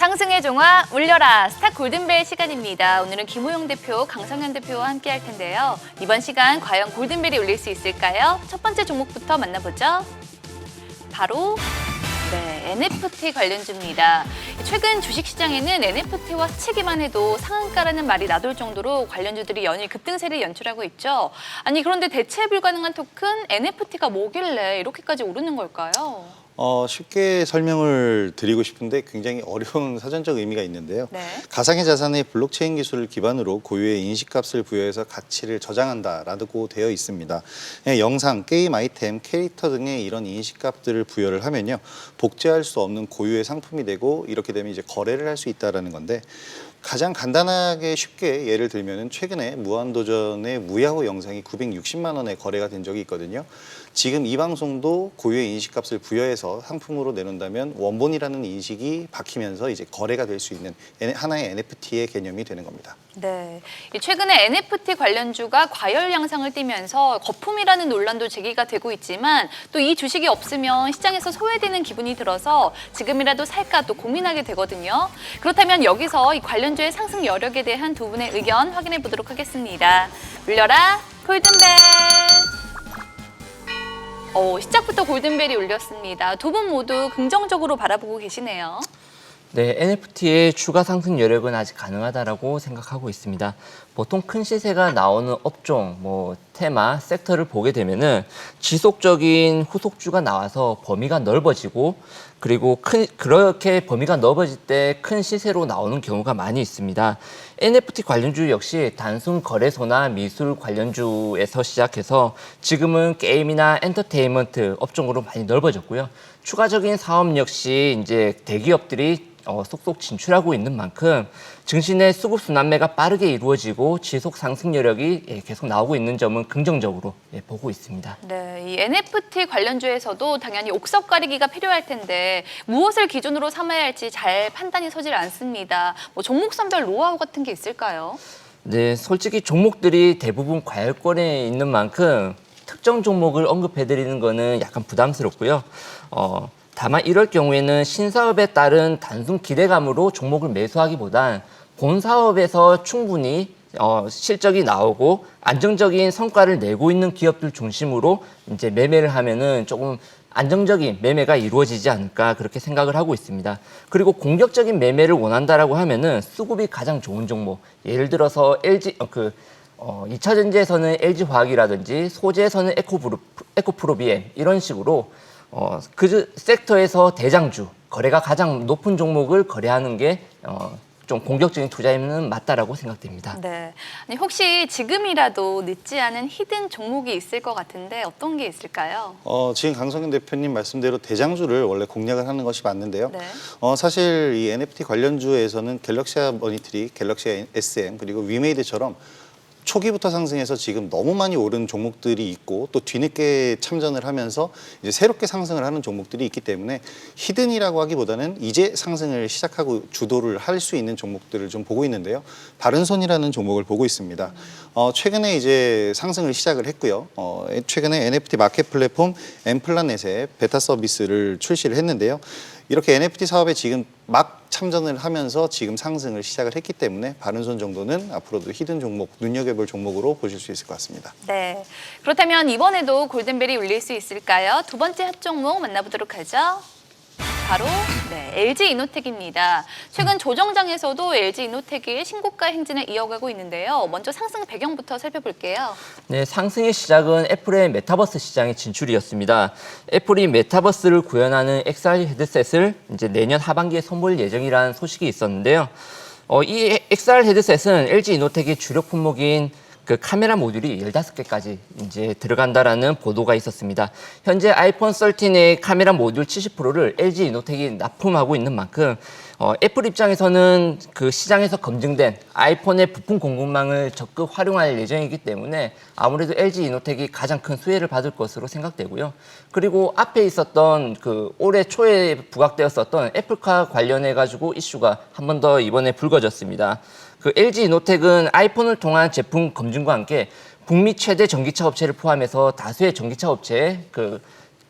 상승의 종아 울려라 스타 골든벨 시간입니다. 오늘은 김호영 대표, 강성현 대표와 함께 할 텐데요. 이번 시간 과연 골든벨이 울릴 수 있을까요? 첫 번째 종목부터 만나보죠. 바로 NFT 관련주입니다. 최근 주식시장에는 NFT와 스치기만 해도 상한가라는 말이 나돌 정도로 관련주들이 연일 급등세를 연출하고 있죠. 아니 그런데 대체 불가능한 토큰 NFT가 뭐길래 이렇게까지 오르는 걸까요? 쉽게 설명을 드리고 싶은데 굉장히 어려운 사전적 의미가 있는데요. 네. 가상의 자산의 블록체인 기술을 기반으로 고유의 인식값을 부여해서 가치를 저장한다라고 되어 있습니다. 영상, 게임 아이템, 캐릭터 등의 이런 인식값들을 부여를 하면요. 복제할 수 없는 고유의 상품이 되고 이렇게 되면 이제 거래를 할 수 있다라는 건데 가장 간단하게 쉽게 예를 들면은 최근에 무한도전의 무야호 영상이 960만 원에 거래가 된 적이 있거든요. 지금 이 방송도 고유의 인식값을 부여해서 상품으로 내놓는다면 원본이라는 인식이 박히면서 이제 거래가 될 수 있는 하나의 NFT의 개념이 되는 겁니다. 네, 최근에 NFT 관련주가 과열 양상을 띠면서 거품이라는 논란도 제기가 되고 있지만 또 이 주식이 없으면 시장에서 소외되는 기분이 들어서 지금이라도 살까 또 고민하게 되거든요. 그렇다면 여기서 이 관련주의 상승 여력에 대한 두 분의 의견 확인해 보도록 하겠습니다. 울려라 골든벨. 시작부터 골든벨이 울렸습니다. 두 분 모두 긍정적으로 바라보고 계시네요. 네, NFT의 추가 상승 여력은 아직 가능하다라고 생각하고 있습니다. 보통 큰 시세가 나오는 업종, 테마, 섹터를 보게 되면은 지속적인 후속주가 나와서 범위가 넓어지고 그리고 그렇게 범위가 넓어질 때 큰 시세로 나오는 경우가 많이 있습니다. NFT 관련주 역시 단순 거래소나 미술 관련주에서 시작해서 지금은 게임이나 엔터테인먼트 업종으로 많이 넓어졌고요. 추가적인 사업 역시 이제 대기업들이 속속 진출하고 있는 만큼 증시 수급 순환매가 빠르게 이루어지고 지속 상승 여력이 계속 나오고 있는 점은 긍정적으로 보고 있습니다. 네, 이 NFT 관련주에서도 당연히 옥석 가리기가 필요할 텐데 무엇을 기준으로 삼아야 할지 잘 판단이 서질 않습니다. 종목 선별 노하우 같은 게 있을까요? 네, 솔직히 종목들이 대부분 과열권에 있는 만큼 특정 종목을 언급해드리는 거는 약간 부담스럽고요. 다만 이럴 경우에는 신사업에 따른 단순 기대감으로 종목을 매수하기보단 본 사업에서 충분히 실적이 나오고 안정적인 성과를 내고 있는 기업들 중심으로 이제 매매를 하면은 조금 안정적인 매매가 이루어지지 않을까 그렇게 생각을 하고 있습니다. 그리고 공격적인 매매를 원한다라고 하면은 수급이 가장 좋은 종목, 예를 들어서 LG 2차 전지에서는 LG화학이라든지 소재에서는 에코프로비엠 이런 식으로 그 섹터에서 대장주, 거래가 가장 높은 종목을 거래하는 게 좀 공격적인 투자에는 맞다라고 생각됩니다. 네, 아니, 혹시 지금이라도 늦지 않은 히든 종목이 있을 것 같은데 어떤 게 있을까요? 지금 강성현 대표님 말씀대로 대장주를 원래 공략을 하는 것이 맞는데요. 네. 사실 이 NFT 관련주에서는 갤럭시아 머니트리, 갤럭시아 SM 그리고 위메이드처럼 초기부터 상승해서 지금 너무 많이 오른 종목들이 있고 또 뒤늦게 참전을 하면서 이제 새롭게 상승을 하는 종목들이 있기 때문에 히든이라고 하기보다는 이제 상승을 시작하고 주도를 할 수 있는 종목들을 좀 보고 있는데요. 바른손이라는 종목을 보고 있습니다. 최근에 이제 상승을 시작을 했고요. 최근에 NFT 마켓 플랫폼 엠플라넷에 베타 서비스를 출시를 했는데요. 이렇게 NFT 사업에 지금 막 참전을 하면서 지금 상승을 시작을 했기 때문에 바른손 정도는 앞으로도 히든 종목, 눈여겨볼 종목으로 보실 수 있을 것 같습니다. 네, 그렇다면 이번에도 골든벨이 울릴 수 있을까요? 두 번째 핫 종목 만나보도록 하죠. 바로 LG이노텍입니다. 최근 조정장에서도 LG이노텍이 신고가 행진을 이어가고 있는데요. 먼저 상승 배경부터 살펴볼게요. 네, 상승의 시작은 애플의 메타버스 시장의 진출이었습니다. 애플이 메타버스를 구현하는 XR 헤드셋을 이제 내년 하반기에 선보일 예정이라는 소식이 있었는데요. 이 XR 헤드셋은 LG이노텍의 주력 품목인 그 카메라 모듈이 15개까지 이제 들어간다라는 보도가 있었습니다. 현재 아이폰 13의 카메라 모듈 70%를 LG이노텍이 납품하고 있는 만큼 애플 입장에서는 그 시장에서 검증된 아이폰의 부품 공급망을 적극 활용할 예정이기 때문에 아무래도 LG이노텍이 가장 큰 수혜를 받을 것으로 생각되고요. 그리고 앞에 있었던 그 올해 초에 부각되었었던 애플카 관련해 가지고 이슈가 한 번 더 이번에 불거졌습니다. 그 LG이노텍은 아이폰을 통한 제품 검증과 함께 북미 최대 전기차 업체를 포함해서 다수의 전기차 업체에 그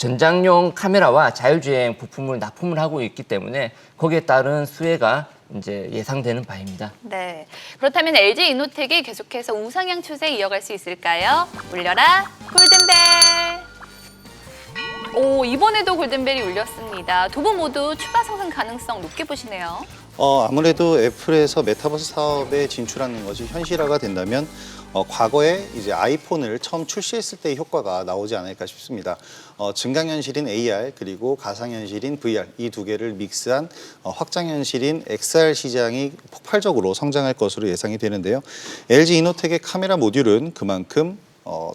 전장용 카메라와 자율주행 부품을 납품을 하고 있기 때문에 거기에 따른 수혜가 이제 예상되는 바입니다. 네. 그렇다면 LG 이노텍이 계속해서 우상향 추세 이어갈 수 있을까요? 울려라 골든벨. 오, 이번에도 골든벨이 울렸습니다. 두 분 모두 추가 상승 가능성 높게 보시네요. 아무래도 애플에서 메타버스 사업에 진출하는 것이 현실화가 된다면 과거에 이제 아이폰을 처음 출시했을 때의 효과가 나오지 않을까 싶습니다. 증강현실인 AR 그리고 가상현실인 VR 이 두 개를 믹스한 확장현실인 XR 시장이 폭발적으로 성장할 것으로 예상이 되는데요. LG 이노텍의 카메라 모듈은 그만큼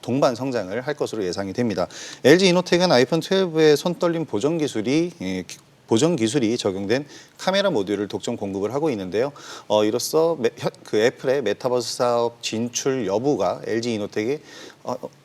동반 성장을 할 것으로 예상이 됩니다. LG 이노텍은 아이폰 12의 손떨림 보정 기술이 적용된 카메라 모듈을 독점 공급을 하고 있는데요. 이로써 그 애플의 메타버스 사업 진출 여부가 LG 이노텍의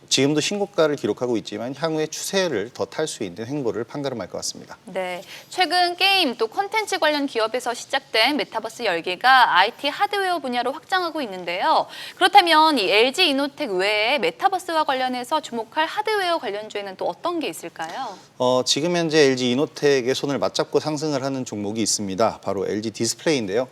지금도 신고가를 기록하고 있지만 향후에 추세를 더 탈 수 있는 행보를 판가름할 것 같습니다. 네, 최근 게임 또 콘텐츠 관련 기업에서 시작된 메타버스 열기가 IT 하드웨어 분야로 확장하고 있는데요. 그렇다면 이 LG 이노텍 외에 메타버스와 관련해서 주목할 하드웨어 관련주에는 또 어떤 게 있을까요? 지금 현재 LG 이노텍의 손을 맞잡고 상승을 하는 종목이 있습니다. 바로 LG 디스플레이인데요.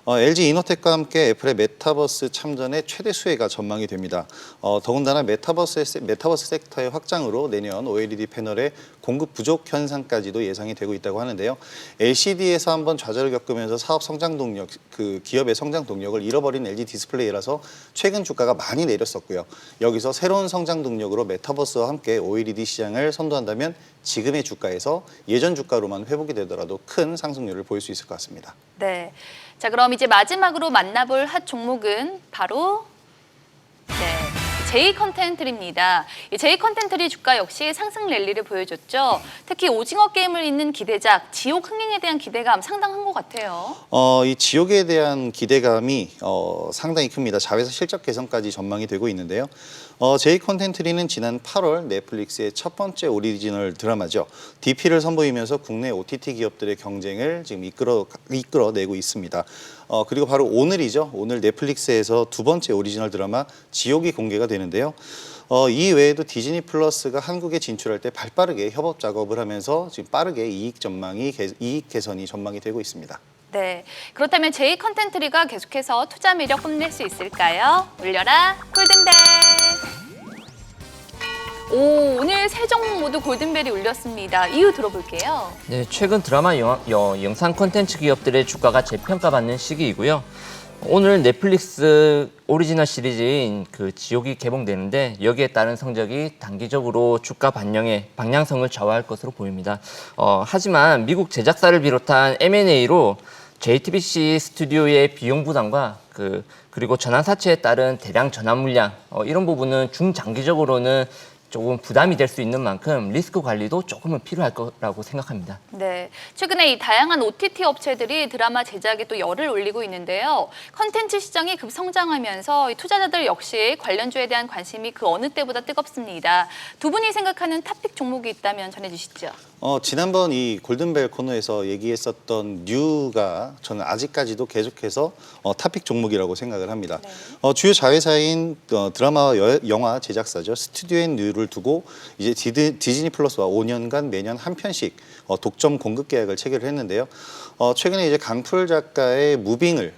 LG 이노텍과 함께 애플의 메타버스 참전에 최대 수혜가 전망이 됩니다. 더군다나 메타버스 섹터의 확장으로 내년 OLED 패널의 공급 부족 현상까지도 예상이 되고 있다고 하는데요. LCD에서 한번 좌절을 겪으면서 사업 성장 동력, 그 기업의 성장 동력을 잃어버린 LG 디스플레이라서 최근 주가가 많이 내렸었고요. 여기서 새로운 성장 동력으로 메타버스와 함께 OLED 시장을 선도한다면 지금의 주가에서 예전 주가로만 회복이 되더라도 큰 상승률을 보일 수 있을 것 같습니다. 네. 자, 그럼 이제 마지막으로 만나볼 핫 종목은 바로 제이 컨텐츠입니다. 이 제이 컨텐츠 주가 역시 상승 랠리를 보여줬죠. 특히 오징어 게임을 잇는 기대작 지옥 흥행에 대한 기대감 상당한 것 같아요. 이 지옥에 대한 기대감이 상당히 큽니다. 자회사 실적 개선까지 전망이 되고 있는데요. 제이 컨텐츠리는 지난 8월 넷플릭스의 첫 번째 오리지널 드라마죠. DP를 선보이면서 국내 OTT 기업들의 경쟁을 지금 이끌어내고 있습니다. 그리고 바로 오늘이죠. 오늘 넷플릭스에서 두 번째 오리지널 드라마 지옥이 공개가 되는데요. 이 외에도 디즈니 플러스가 한국에 진출할 때 발빠르게 협업 작업을 하면서 지금 빠르게 이익 개선이 전망이 되고 있습니다. 네, 그렇다면 제이 컨텐츠리가 계속해서 투자 매력 뽐낼 수 있을까요? 울려라 골든벨. 오늘 세 종목 모두 골든벨이 울렸습니다. 이유 들어볼게요. 네, 최근 드라마 영상 콘텐츠 기업들의 주가가 재평가받는 시기이고요. 오늘 넷플릭스 오리지널 시리즈인 그 지옥이 개봉되는데 여기에 따른 성적이 단기적으로 주가 방향성을 좌우할 것으로 보입니다. 하지만 미국 제작사를 비롯한 M&A로 JTBC 스튜디오의 비용 부담과 그리고 전환 사채에 따른 대량 전환 물량 이런 부분은 중장기적으로는 조금 부담이 될 수 있는 만큼 리스크 관리도 조금은 필요할 거라고 생각합니다. 네, 최근에 이 다양한 OTT 업체들이 드라마 제작에 또 열을 올리고 있는데요. 컨텐츠 시장이 급성장하면서 이 투자자들 역시 관련주에 대한 관심이 그 어느 때보다 뜨겁습니다. 두 분이 생각하는 탑픽 종목이 있다면 전해주시죠. 지난번 이 골든벨 코너에서 얘기했었던 뉴가 저는 아직까지도 계속해서 탑픽 종목이라고 생각을 합니다. 네. 주요 자회사인 드라마와 영화 제작사죠. 스튜디오 앤 뉴를 두고 이제 디즈니 플러스와 5년간 매년 한 편씩 독점 공급 계약을 체결을 했는데요. 최근에 이제 강풀 작가의 무빙을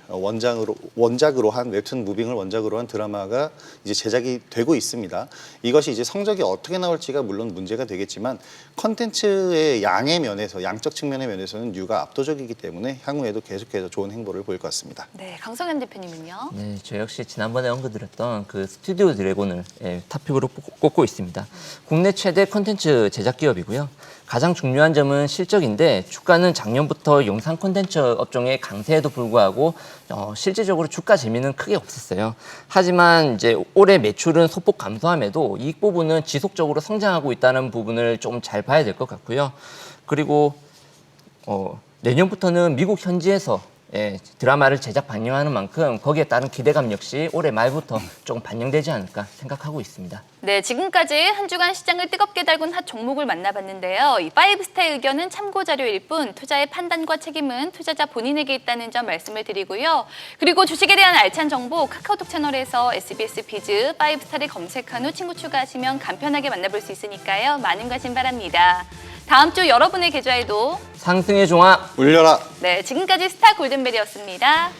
원작으로 한 웹툰 무빙을 원작으로 한 드라마가 이제 제작이 되고 있습니다. 이것이 이제 성적이 어떻게 나올지가 물론 문제가 되겠지만 컨텐츠의 양적 측면의 면에서는 뉴가 압도적이기 때문에 향후에도 계속해서 좋은 행보를 보일 것 같습니다. 네, 강성현 대표님은요? 네, 저 역시 지난번에 언급드렸던 그 스튜디오 드래곤을 탑픽으로 꼽고 있습니다. 국내 최대 콘텐츠 제작 기업이고요. 가장 중요한 점은 실적인데 주가는 작년부터 영상 콘텐츠 업종의 강세에도 불구하고 실질적으로 주가 재미는 크게 없었어요. 하지만 이제 올해 매출은 소폭 감소함에도 이익 부분은 지속적으로 성장하고 있다는 부분을 좀 잘 봐야 될 것 같고요. 그리고 내년부터는 미국 현지에서 드라마를 제작 반영하는 만큼 거기에 따른 기대감 역시 올해 말부터 조금 반영되지 않을까 생각하고 있습니다. 네, 지금까지 한 주간 시장을 뜨겁게 달군 핫 종목을 만나봤는데요. 이 5스타의 의견은 참고 자료일 뿐 투자의 판단과 책임은 투자자 본인에게 있다는 점 말씀을 드리고요. 그리고 주식에 대한 알찬 정보 카카오톡 채널에서 SBS 비즈 5스타를 검색한 후 친구 추가하시면 간편하게 만나볼 수 있으니까요. 많은 관심 바랍니다. 다음 주 여러분의 계좌에도 상승의 종합 울려라. 네, 지금까지 스타 골든벨이었습니다.